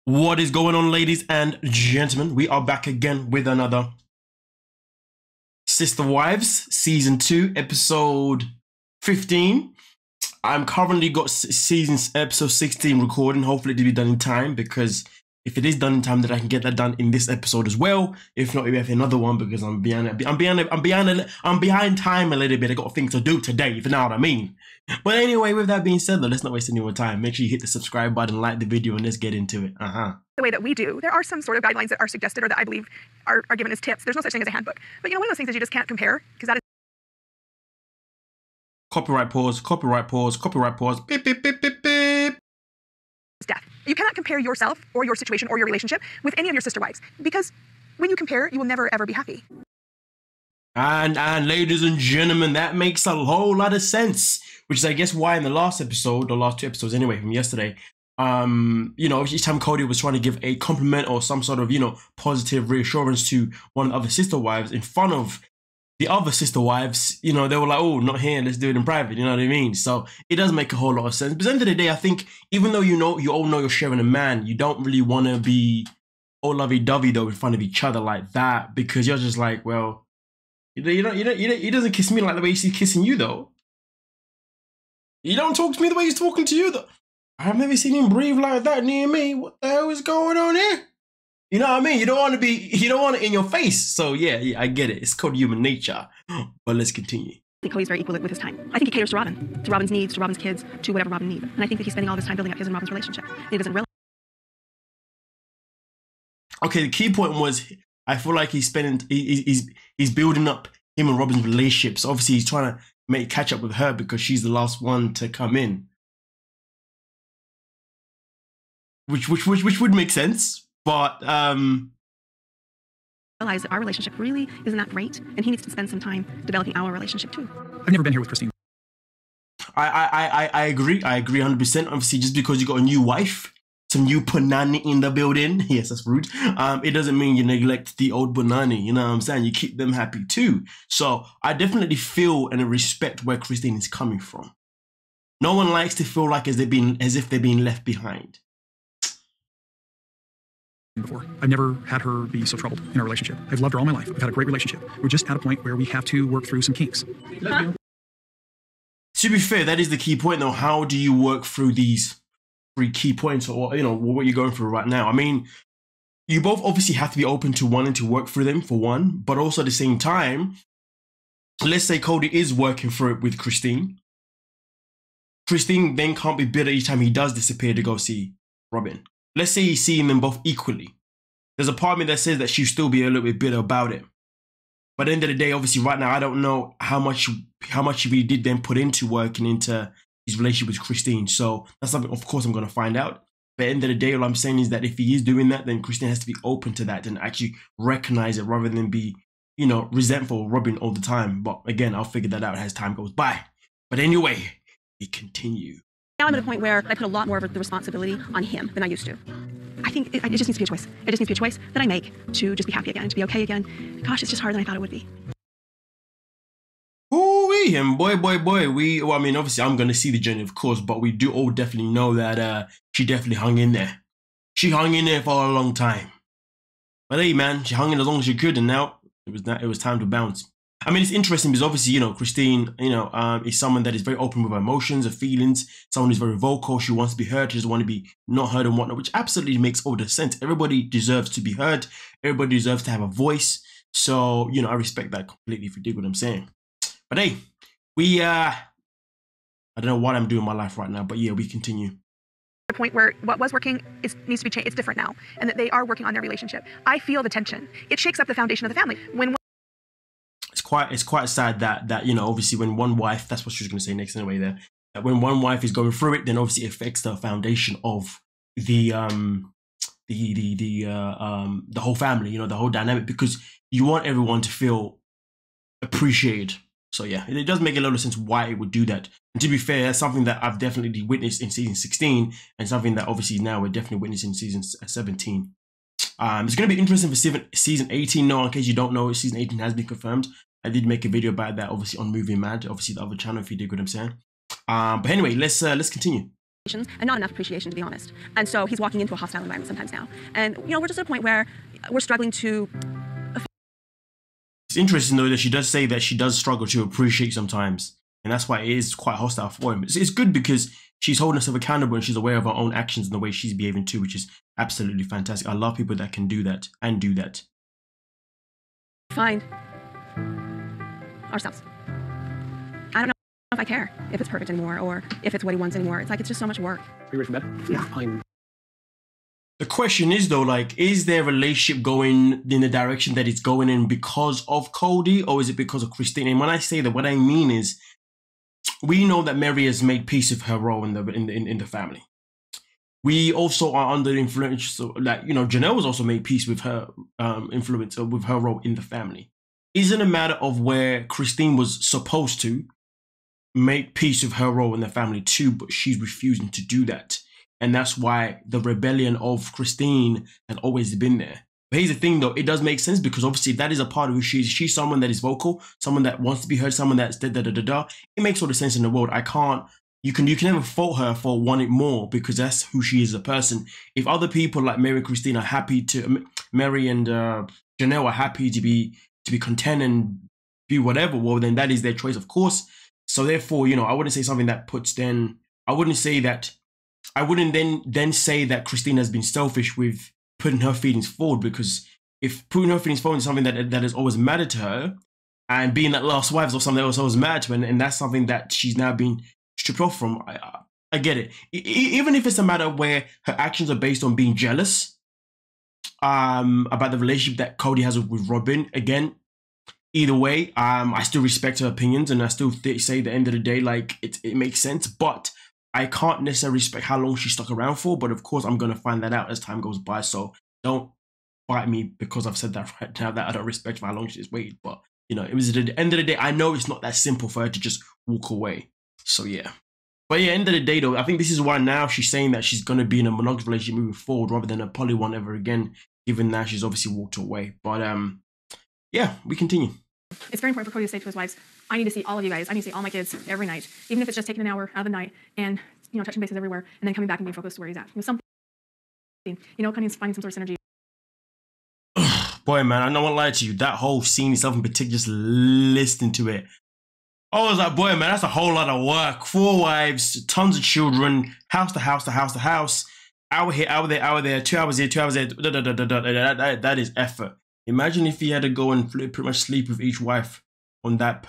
What is going on, ladies and gentlemen? We are back again with another Sister Wives Season 2, Episode 15. I'm currently got episode 16 recording. Hopefully it'll be done in time, because if it is done in time, then I can get that done in this episode as well. If not, we have another one, because I'm behind time a little bit. I got things to do today, if you know what I mean. But anyway, with that being said, though, let's not waste any more time. Make sure you hit the subscribe button, like the video, and let's get into it. The way that we do, there are some sort of guidelines that are suggested or that I believe are given as tips. There's no such thing as a handbook. But one of those things is you just can't compare, because that is copyright pause, copyright pause, copyright pause. Beep, beep, beep, beep, beep. death. You cannot compare yourself or your situation or your relationship with any of your sister wives, because when you compare, you will never ever be happy. And ladies and gentlemen, that makes a whole lot of sense, which is, I guess, why in the last episode, the last 2 episodes anyway from yesterday, each time Kody was trying to give a compliment or some sort of, positive reassurance to one of the other sister wives in front of the other sister wives, they were like, oh, not here, let's do it in private, you know what I mean? So it does make a whole lot of sense. But at the end of the day, I think even though you all know you're sharing a man, you don't really want to be all lovey-dovey though in front of each other like that, because you're just like, well, he doesn't kiss me like the way he's kissing you though. You don't talk to me the way he's talking to you though. I've never seen him breathe like that near me. What the hell is going on here? You know what I mean? You don't want it in your face. So yeah, I get it. It's called human nature. But let's continue. I think Kody's very equal with his time. I think he caters to Robyn, to Robyn's needs, to Robyn's kids, to whatever Robyn needs. And I think that he's spending all this time building up his and Robyn's relationship. And he doesn't realize. Okay, the key point was, I feel like he's building up him and Robyn's relationship. So obviously he's trying to catch up with her because she's the last one to come in. Which would make sense. But realize that our relationship really isn't that great, and he needs to spend some time developing our relationship too. I've never been here with Christine. I agree 100%. Obviously, just because you got a new wife, some new punani in the building, yes, that's rude, it doesn't mean you neglect the old banani, you know what I'm saying? You keep them happy too. So I definitely feel and respect where Christine is coming from. No one likes to feel like as if they're being left behind. Before. I've never had her be so troubled in our relationship. I've loved her all my life. We've had a great relationship. We're just at a point where we have to work through some kinks. To be fair, that is the key point though. How do you work through these 3 key points, or what you're going through right now? I mean, you both obviously have to be open to wanting to work through them for one, but also at the same time, let's say Kody is working through it with Christine. Christine then can't be bitter each time he does disappear to go see Robyn. Let's say he's seeing them both equally. There's a part of me that says that she'll still be a little bit bitter about it. But at the end of the day, obviously right now, I don't know how much he really did then put into working into his relationship with Christine. So that's something, of course, I'm going to find out. But at the end of the day, all I'm saying is that if he is doing that, then Christine has to be open to that and actually recognize it rather than be, resentful of Robyn all the time. But again, I'll figure that out as time goes by. But anyway, we continue. Now I'm at a point where I put a lot more of the responsibility on him than I used to. I think it just needs to be a choice. It just needs to be a choice that I make to just be happy again, to be okay again. Gosh, it's just harder than I thought it would be. Ooh-wee, and boy, obviously I'm going to see the journey, of course, but we do all definitely know that she definitely hung in there. She hung in there for a long time. But hey, man, she hung in as long as she could, and now it was time to bounce. I mean, it's interesting because obviously, Christine, is someone that is very open with her emotions, her feelings, someone who's very vocal. She wants to be heard. She doesn't want to be not heard and whatnot, which absolutely makes all the sense. Everybody deserves to be heard. Everybody deserves to have a voice. So, I respect that completely, if you dig what I'm saying. But hey, I don't know what I'm doing in my life right now, but yeah, we continue. The point where what was working needs to be changed. It's different now, and that they are working on their relationship. I feel the tension. It shakes up the foundation of the family. It's quite sad that obviously when one wife, that's what she was going to say next anyway there, that when one wife is going through it, then obviously it affects the foundation of the whole family, the whole dynamic, because you want everyone to feel appreciated. So yeah, it does make a lot of sense why it would do that. And to be fair, that's something that I've definitely witnessed in season 16, and something that obviously now we're definitely witnessing in season 17. It's going to be interesting for season 18 now. In case you don't know, season 18 has been confirmed. I did make a video about that, obviously on MovingMAD, obviously the other channel, if you dig what I'm saying. But anyway, let's continue. and not enough appreciation, to be honest. And so he's walking into a hostile environment sometimes now. And, you know, we're just at a point where we're struggling to... It's interesting, though, that she does say that she does struggle to appreciate sometimes. And that's why it is quite hostile for him. It's good because she's holding herself accountable and she's aware of her own actions and the way she's behaving too, which is absolutely fantastic. I love people that can do that and do that. Find ourselves. I don't know if I care if it's perfect anymore or if it's what he wants anymore. It's like, it's just so much work. Are you ready for bed? Yeah. The question is, though, like, is their relationship going in the direction that it's going in because of Kody, or is it because of Christine? And when I say that, what I mean is, we know that Meri has made peace with her role in the family. We also are under the influence, so, like, you know, Janelle has also made peace with her influence, with her role in the family. Isn't a matter of where Christine was supposed to make peace with her role in the family too, but she's refusing to do that. And that's why the rebellion of Christine has always been there. But here's the thing, though, it does make sense because obviously that is a part of who she is. She's someone that is vocal, someone that wants to be heard, someone that's da-da-da-da-da. It makes all the sense in the world. You can never fault her for wanting more because that's who she is as a person. If other people like Meri and Christine are happy to, Meri and Janelle are happy to be content and be whatever, well, then that is their choice, of course. So therefore, you know, I wouldn't say something that I wouldn't then say that Christine has been selfish with putting her feelings forward, because if putting her feelings forward is something that has always mattered to her, and being that last wife or something that was always mattered to her, and that's something that she's now been stripped off from, I get it. Even if it's a matter where her actions are based on being jealous about the relationship that Kody has with Robyn, again, either way, I still respect her opinions, and I still say at the end of the day, like, it makes sense, but I can't necessarily respect how long she stuck around for, but of course I'm going to find that out as time goes by, so don't bite me because I've said that right now, that I don't respect how long she's waited. But, you know, it was at the end of the day, I know it's not that simple for her to just walk away. So, yeah. But yeah, end of the day, though, I think this is why now she's saying that she's going to be in a monogamous relationship moving forward rather than a poly one ever again, given that she's obviously walked away. But, yeah, we continue. It's very important for Kody to say to his wives, I need to see all of you guys. I need to see all my kids every night, even if it's just taking an hour out of the night and, you know, touching bases everywhere and then coming back and being focused to where he's at. You know, something, you know, kind of finding some sort of synergy. Boy, man, I don't want to lie to you. That whole scene itself in particular, just listening to it, I was like, boy, man, that's a whole lot of work. 4 wives, tons of children, house to house to house to house, hour here, hour there, 2 hours here, 2 hours there. That is effort. Imagine if he had to go and pretty much sleep with each wife on that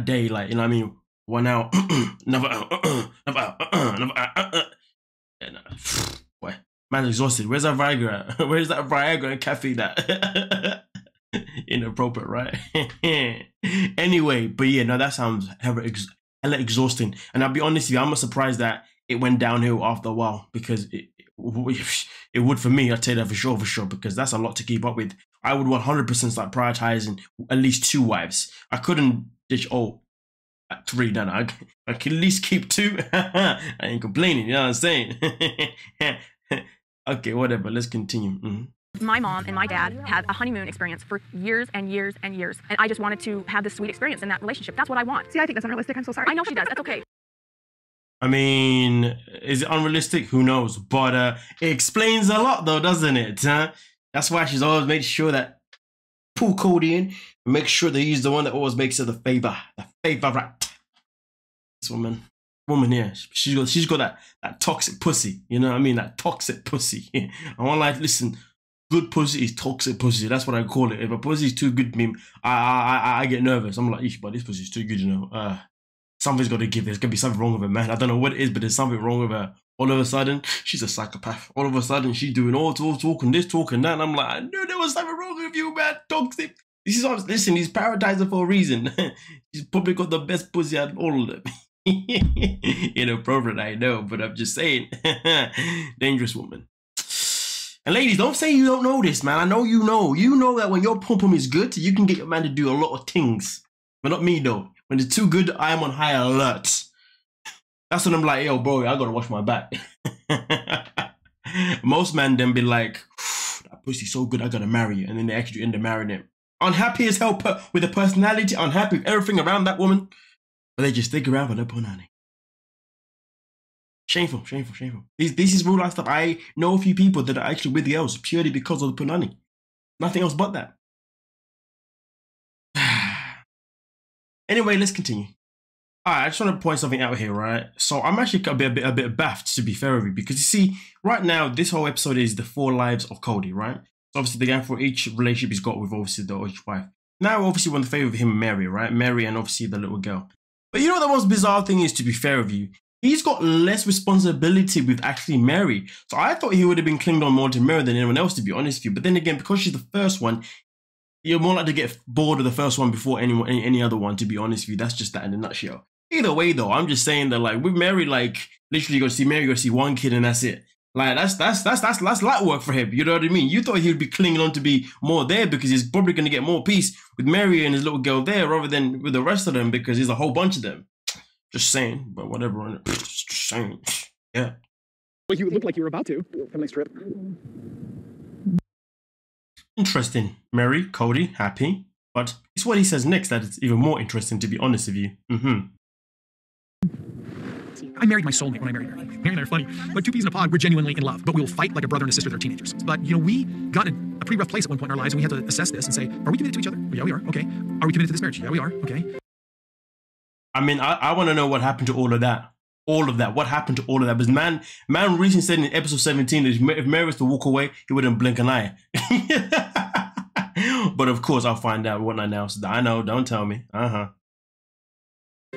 day, like, you know what I mean? 1 hour, another hour, another hour. Boy, man's exhausted. Where's that Viagra at? Where's that Viagra and caffeine at? Inappropriate, right? Anyway, but yeah, no, that sounds hella exhausting. And I'll be honest with you, I'm not surprised that it went downhill after a while, because it would for me, I'd say that for sure, because that's a lot to keep up with. I would 100% start prioritizing at least 2 wives. I couldn't ditch 3, no, I can at least keep 2. I ain't complaining, you know what I'm saying? Okay, whatever, let's continue. My mom and my dad had a honeymoon experience for years and years and years, and I just wanted to have this sweet experience in that relationship. That's what I want. See, I think that's unrealistic. I'm so sorry. I know she does. That's okay. I mean, is it unrealistic? Who knows? But it explains a lot, though, doesn't it? That's why she's always made sure that pull Kody in, and make sure that he's the one that always makes her the favorite. This woman here, she's got that toxic pussy. You know what I mean? That toxic pussy. I want, like, listen, good pussy is toxic pussy. That's what I call it. If a pussy is too good to me, I get nervous. I'm like, but this pussy is too good, you know. Something's got to give. There's going to be something wrong with her, man. I don't know what it is, but there's something wrong with her. All of a sudden, she's a psychopath. All of a sudden, she's doing all talk and this, talk and that. And I'm like, I knew there was something wrong with you, man. Toxic. This is what, listen, he's prioritizing for a reason. He's probably got the best pussy out of all of them. Inappropriate, I know, but I'm just saying. Dangerous woman. And ladies, don't say you don't know this, man. I know you know. You know that when your pom-pom is good, you can get your man to do a lot of things. But not me, though. When it's too good, I am on high alert. That's when I'm like, yo, bro, I gotta wash my back. Most men then be like, that pussy's so good, I gotta marry you. And then they actually end up marrying him. Unhappy as hell with the personality, unhappy with everything around that woman. But they just stick around for the punani. Shameful, shameful, shameful. This is real life stuff. I know a few people that are actually with girls purely because of the punani. Nothing else but that. Anyway, let's continue. Alright, I just want to point something out here, right? So I'm actually a bit baffed, to be fair with you, because you see, right now, this whole episode is the 4 lives of Kody, right? So obviously, the guy for each relationship he's got with obviously each wife. Now, obviously, we're in the favor of him and Meri, right? Meri and obviously the little girl. But you know what the most bizarre thing is, to be fair with you? He's got less responsibility with actually Meri. So I thought he would have been clinged on more to Meri than anyone else, to be honest with you. But then again, because she's the first one, you're more likely to get bored of the first one before any other one, to be honest with you. That's just that in a nutshell. Either way, though, I'm just saying that, like, with Meri, like, literally you go see Meri, you go see one kid and that's it. Like, that's light work for him. You know what I mean? You thought he would be clinging on to be more there because he's probably going to get more peace with Meri and his little girl there rather than with the rest of them because there's a whole bunch of them. Just saying, but whatever. Just saying. Yeah. Well, you look like you were about to. Have a nice trip. Interesting. Meri, Kody, happy. But it's what he says next that it's even more interesting, to be honest with you. I married my soulmate when I married Meri. Meri and I are funny. Like 2 peas in a pod, we're genuinely in love, but we'll fight like a brother and a sister that are teenagers. But, you know, we got in a pretty rough place at one point in our lives, and we had to assess this and say, are we committed to each other? Yeah, we are. Okay. Are we committed to this marriage? Yeah, we are. Okay. I mean, I want to know what happened to all of that. All of that. What happened to all of that? Because man recently said in episode 17 that if Meri was to walk away, he wouldn't blink an eye. But of course, I'll find out what I now. So I know. Don't tell me. I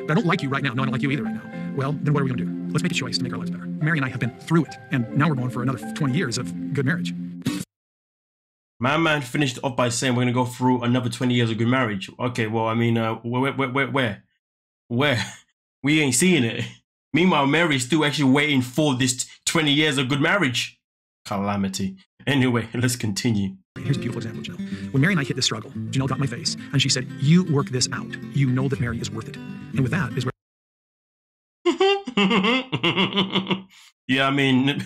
don't like you right now. No, I don't like you either right now. Well, then what are we going to do? Let's make a choice to make our lives better. Meri and I have been through it, and now we're going for another 20 years of good marriage. My man finished off by saying we're going to go through another 20 years of good marriage. Okay, well, I mean, where? We ain't seeing it. Meanwhile, Meri's still actually waiting for this 20 years of good marriage. Calamity. Anyway, let's continue. Here's a beautiful example, Janelle. When Meri and I hit this struggle, Janelle got in my face, and she said, you work this out. You know that Meri is worth it. And with that is where... Yeah, I mean,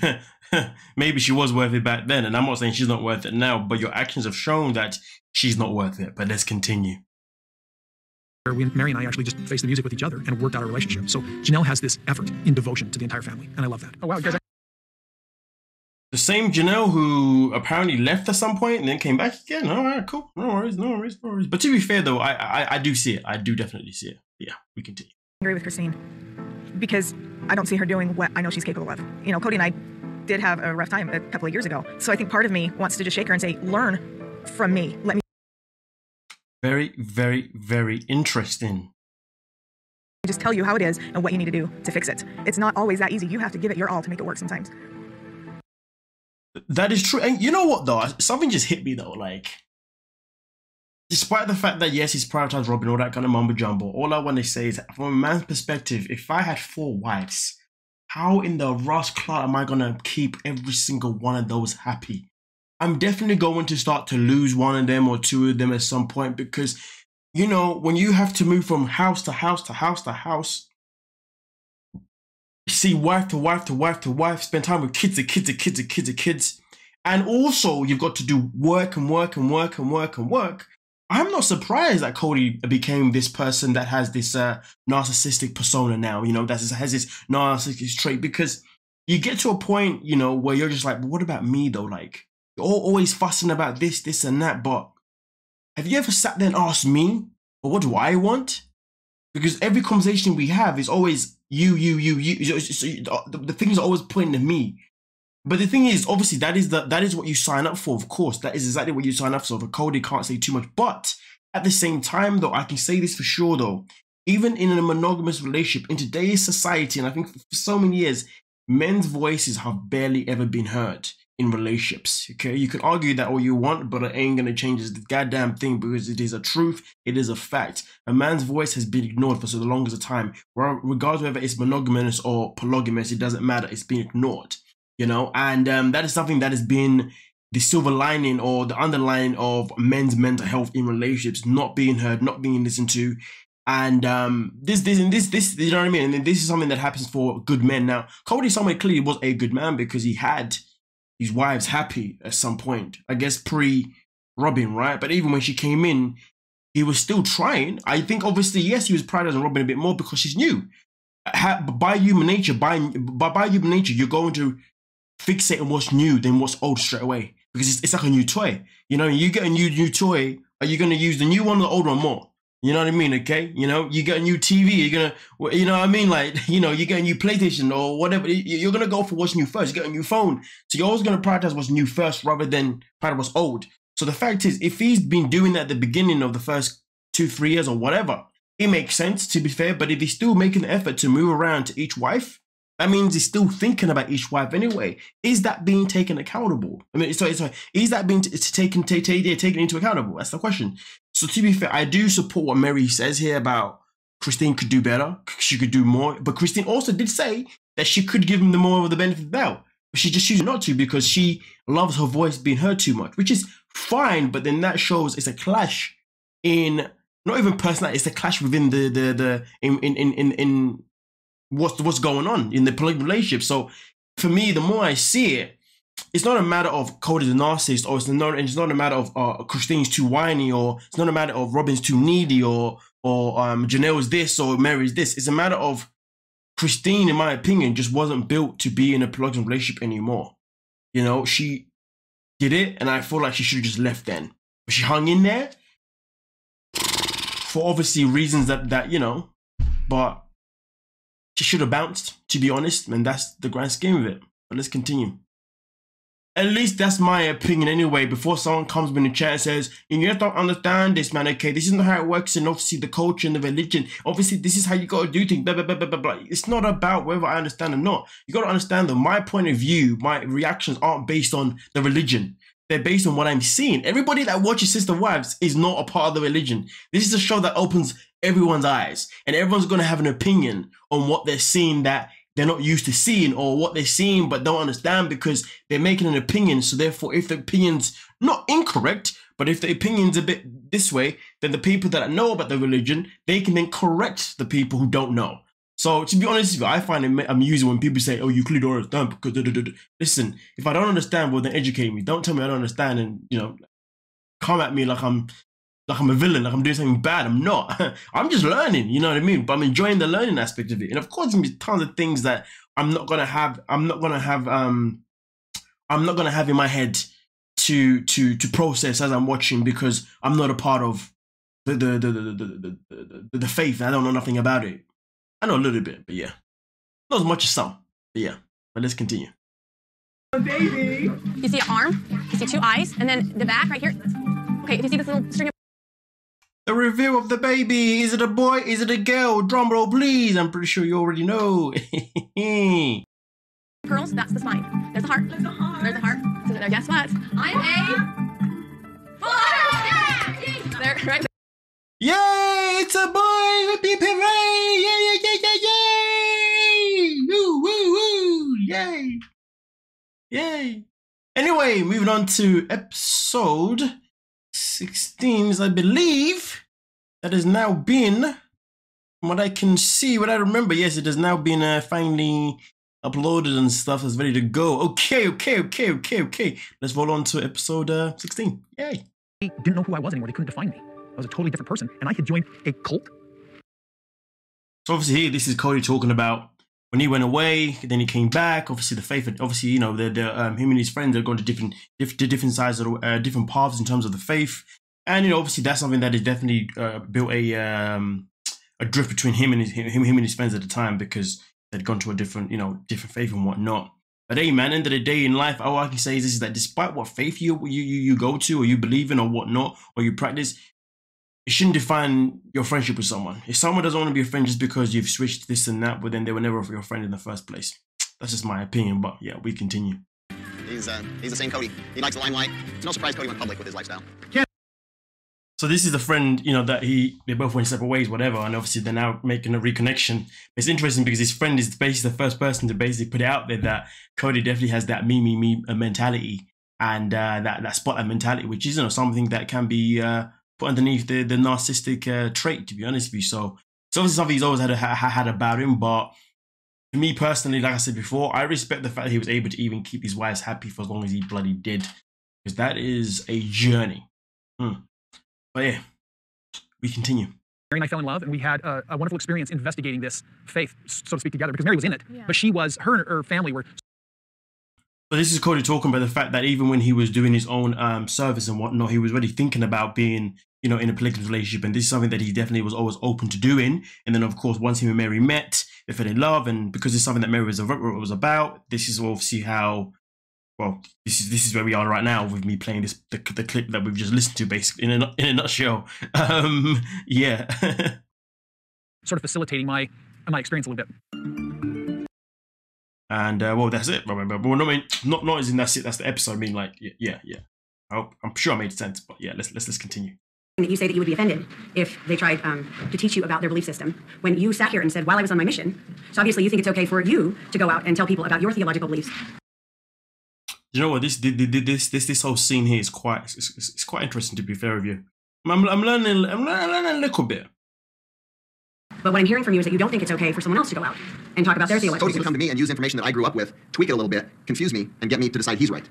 maybe she was worth it back then, and I'm not saying she's not worth it now, but your actions have shown that she's not worth it. But let's continue. Meri and I actually just faced the music with each other and worked out our relationship. So Janelle has this effort in devotion to the entire family, and I love that. Oh, wow, you guys... The same Janelle who apparently left at some point and then came back again. All right, cool. No worries. But to be fair, though, I do see it. I do definitely see it. Yeah, we continue. I agree with Christine because I don't see her doing what I know she's capable of. You know, Kody and I did have a rough time a couple of years ago. So I think part of me wants to just shake her and say, learn from me. Let me. Very, very, very interesting. Just tell you how it is and what you need to do to fix it. It's not always that easy. You have to give it your all to make it work sometimes. That is true. And you know what, though? Something just hit me, though. Like, despite the fact that, yes, he's prioritized Robyn, all that kind of mumbo jumbo, all I want to say is, from a man's perspective, if I had 4 wives, how in the Ross clout am I going to keep every single one of those happy? I'm definitely going to start to lose one of them or 2 of them at some point because, you know, when you have to move from house to house to house to house, see wife to wife to wife to wife, spend time with kids to kids to kids to kids to kids. And also you've got to do work and work and work and work and work. I'm not surprised that Kody became this person that has this narcissistic persona now, you know, that has this narcissistic trait because you get to a point, you know, where you're just like, but what about me though? Like, you're always fussing about this and that, but have you ever sat there and asked me, well, what do I want? Because every conversation we have is always you. The things are always pointing to me. But the thing is, obviously, that is what you sign up for, of course. That is exactly what you sign up for. Kody can't say too much. But at the same time, though, I can say this for sure, though. Even in a monogamous relationship, in today's society, and I think for so many years, men's voices have barely ever been heard in relationships, okay? You can argue that all you want, but it ain't gonna change the goddamn thing because it is a truth, it is a fact. A man's voice has been ignored for so long as a time. Regardless of whether it's monogamous or polygamous, it doesn't matter, it's been ignored, you know? And that is something that has been the silver lining or the underlining of men's mental health in relationships, not being heard, not being listened to. And this, you know what I mean? And this is something that happens for good men. Now, Kody somewhere clearly was a good man because he had his wives happy at some point, I guess pre-Robyn, right? But even when she came in, he was still trying. I think obviously, yes, he was prioritizing Robyn a bit more because she's new. by human nature, by human nature, you're going to fixate on what's new than what's old straight away, because it's like a new toy. You know, you get a new toy, are you going to use the new one or the old one more? You know what I mean? Okay, you know, you get a new TV, you're gonna, you know what I mean? Like, you know, you get a new PlayStation or whatever, you're gonna go for what's new first. You get a new phone, so you're always gonna prioritize what's new first rather than prioritize what's old. So the fact is, if he's been doing that at the beginning of the first 2-3 years or whatever, it makes sense, to be fair. But if he's still making the effort to move around to each wife, that means he's still thinking about each wife anyway. Is that being taken accountable? I mean, sorry, is that being taken into accountable? That's the question. So to be fair, I do support what Meri says here about Christine could do better. She could do more. But Christine also did say that she could give him the more of the benefit of the doubt. But she just chooses not to because she loves her voice being heard too much, which is fine. But then that shows it's a clash in, not even personality, it's a clash within in what's going on in the political relationship. So for me, the more I see it, it's not a matter of Kody the narcissist, or it's not a matter of Christine's too whiny, or it's not a matter of Robyn's too needy, or Janelle's this or Meri's this. It's a matter of Christine, in my opinion, just wasn't built to be in a polygamous relationship anymore. You know, she did it, and I feel like she should have just left then. But she hung in there for obviously reasons that you know, but she should have bounced, to be honest, and that's the grand scheme of it. But let's continue. At least that's my opinion anyway, before someone comes in the chat and says, you just don't understand this, man, okay? This isn't how it works in, obviously, the culture and the religion. Obviously, this is how you got to do things, blah, blah, blah, blah, blah, blah. It's not about whether I understand or not. You got to understand that my point of view, my reactions aren't based on the religion. They're based on what I'm seeing. Everybody that watches Sister Wives is not a part of the religion. This is a show that opens everyone's eyes, and everyone's going to have an opinion on what they're seeing that they're not used to seeing, or what they're seeing but don't understand, because they're making an opinion. So therefore, if the opinion's not incorrect, but if the opinion's a bit this way, then the people that know about the religion, they can then correct the people who don't know. So to be honest with you, I find it amusing when people say, oh, you clearly don't understand because listen, if I don't understand, well then educate me. Don't tell me I don't understand and, you know, come at me like I'm a villain, like I'm doing something bad. I'm not. I'm just learning, you know what I mean? But I'm enjoying the learning aspect of it. And of course, there's tons of things that I'm not gonna have in my head to process as I'm watching, because I'm not a part of the faith. I don't know nothing about it. I know a little bit, but yeah, not as much as some. But yeah, but let's continue. Baby. You see an arm, you see two eyes, and then the back right here. Okay, if you see this little string of the reveal of the baby. Is it a boy? Is it a girl? Drum roll, please. I'm pretty sure you already know. pearls, that's the spine. There's the heart. There's the heart. There's the heart. So there, guess what? I'm a boy. There, right there. Yay! It's a boy! Beep hooray! Yay! Woo, woo, woo! Yay! Yay! Anyway, moving on to episode 16, I believe. That has now been, from what I can see, what I remember, yes, it has now been finally uploaded and stuff. It's ready to go. Okay. Let's roll on to episode 16. Yay! They didn't know who I was anymore. They couldn't define me. I was a totally different person, and I had joined a cult. So obviously here, this is Kody talking about when he went away, then he came back. Obviously the faith, obviously, you know, him and his friends are going to different sides of different paths in terms of the faith, and you know, obviously that's something that has definitely built a drift between him and his friends at the time, because they'd gone to a different faith and whatnot. But hey, man, end of the day in life, all I can say is this: is that despite what faith you go to, or you believe in, or whatnot, or you practice, it shouldn't define your friendship with someone. If someone doesn't want to be a friend just because you've switched this and that, well, then they were never your friend in the first place. That's just my opinion, but yeah, we continue. He's the same Kody. He likes the limelight. It's no surprise Kody went public with his lifestyle. Yeah. So this is the friend, you know, that they both went separate ways, whatever, and obviously they're now making a reconnection. It's interesting because his friend is basically the first person to basically put it out there that Kody definitely has that me mentality, and that spotlight mentality, which is, you know, something that can be put underneath the narcissistic trait, to be honest with you. So it's obviously something he's always had about him. But for me personally, like I said before, I respect the fact that he was able to even keep his wives happy for as long as he bloody did, because that is a journey. But yeah, we continue. and I fell in love, and we had a wonderful experience investigating this faith, so to speak, together, because Meri was in it, but she was, her and her family were. But this is Kody talking about the fact that even when he was doing his own service and whatnot, he was really thinking about being, you know, in a polygamous relationship, and this is something that he definitely was always open to doing. And then, of course, once him and Meri met, they fell in love, and because it's something that Meri was about, this is obviously how. Well, this is where we are right now with me playing the clip that we've just listened to, basically in a nutshell. Yeah. Sort of facilitating my experience a little bit. And well, that's it. Well, I mean, not as in that's it. That's the episode. I mean, like, yeah. I'm sure I made sense, but yeah, let's continue. That you say that you would be offended if they tried to teach you about their belief system when you sat here and said, while I was on my mission. So obviously, you think it's okay for you to go out and tell people about your theological beliefs. You know what? This whole scene here is quite interesting. To be fair with you, I'm learning a little bit. But what I'm hearing from you is that you don't think it's okay for someone else to go out and talk about their theological Kody can come to me and use information that I grew up with, tweak it a little bit, confuse me, and get me to decide he's right.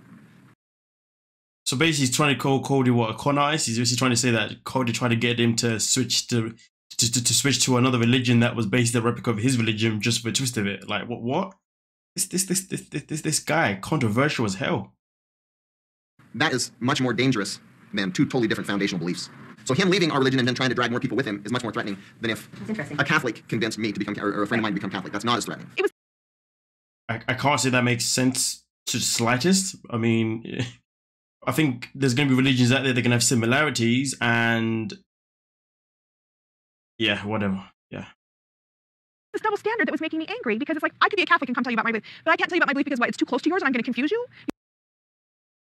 So basically, he's trying to call Kody what, a con artist. He's basically trying to say that Kody tried to get him to switch to switch to another religion that was basically a replica of his religion, just for a twist of it. Like what? This guy, controversial as hell. That is much more dangerous than two totally different foundational beliefs. So him leaving our religion and then trying to drag more people with him is much more threatening than if a Catholic convinced me to become, or a friend of mine to become Catholic. That's not as threatening. I can't say that makes sense to the slightest. I mean, I think there's going to be religions out there that can have similarities, and yeah, whatever. Yeah. This double standard that was making me angry, because it's like, I could be a Catholic and come tell you about my belief, but I can't tell you about my belief because what, it's too close to yours and I'm going to confuse you?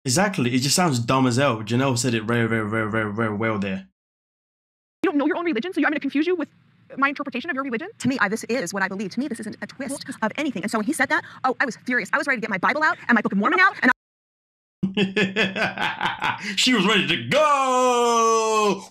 Exactly. It just sounds dumb as hell. Janelle said it very, very, very, very, very well there. You don't know your own religion, so I'm going to confuse you with my interpretation of your religion? To me, this is what I believe. To me, this isn't a twist of anything. And so when he said that, I was furious. I was ready to get my Bible out and my Book of Mormon out, and she was ready to go.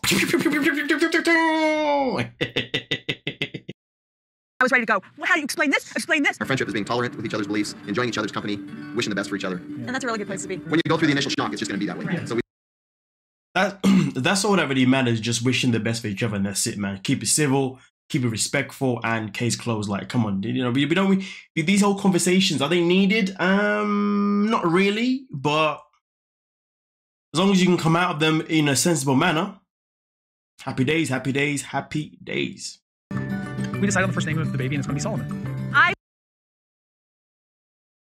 I was ready to go. Well, how do you explain this? Explain this. Our friendship is being tolerant with each other's beliefs, enjoying each other's company, wishing the best for each other. And that's a really good place to be. When you go through the initial shock, it's just going to be that way. Right. So that's all that really matters. Just wishing the best for each other, and that's it, man. Keep it civil, keep it respectful, and case closed. Like, come on, you know, we don't. These whole conversations, are they needed? Not really, but as long as you can come out of them in a sensible manner, happy days, happy days, happy days. We decided on the first name of the baby, and it's going to be Solomon.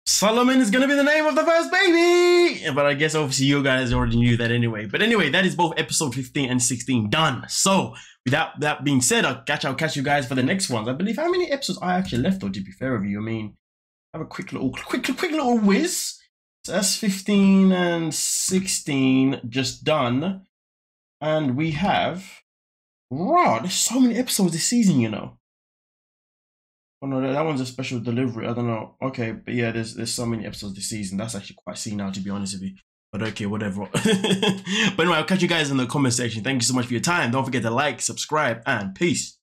Solomon is going to be the name of the first baby! But I guess obviously you guys already knew that anyway. But anyway, that is both episode 15 and 16 done. So, without that being said, I'll catch you guys for the next ones. I believe how many episodes I actually left, though, to be fair with you. I mean, I have a quick little whiz. So that's 15 and 16 just done. And we have... Wow, there's so many episodes this season, you know. Oh no, that one's a special delivery. I don't know. Okay, but yeah, there's so many episodes this season. That's actually quite senile, to be honest with you. But okay, whatever. But anyway, I'll catch you guys in the comment section. Thank you so much for your time. Don't forget to like, subscribe, and peace.